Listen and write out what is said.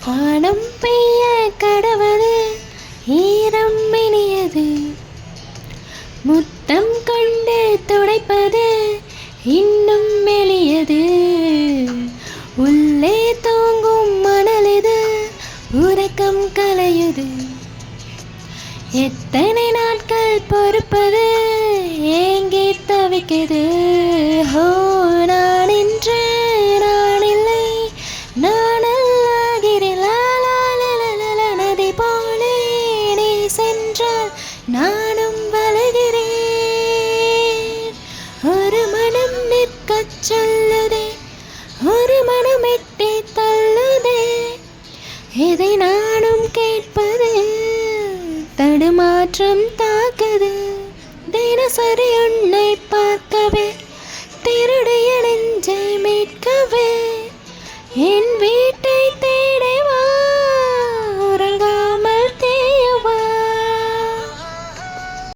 வானம் பெய்ய கடவது ஈரம் இனியது முத்தம் கொண்டு துடைப்பது இன்னும் மெலியது உள்ளே தூங்கும் மணலிது உறக்கம் கலையுது எத்தனை நாட்கள் பொறுப்பது ஏங்கி தவிக்குது ஹோ நான் இன்று நான் இல்லை நான் அல்லாகிறேன் நதி போலே நீ சென்றால் நானும் வளர்கிறேன் ஒரு மனம் நிற்கச் சொல்லுதே ஒரு மனம் எட்டி தள்ளுதே இதை நானும் கேட்பது தடுமாற்றம் தாக்குது தினசரி உன்னை பார்க்கவே திருடைய நெஞ்சை மீட்கவே என்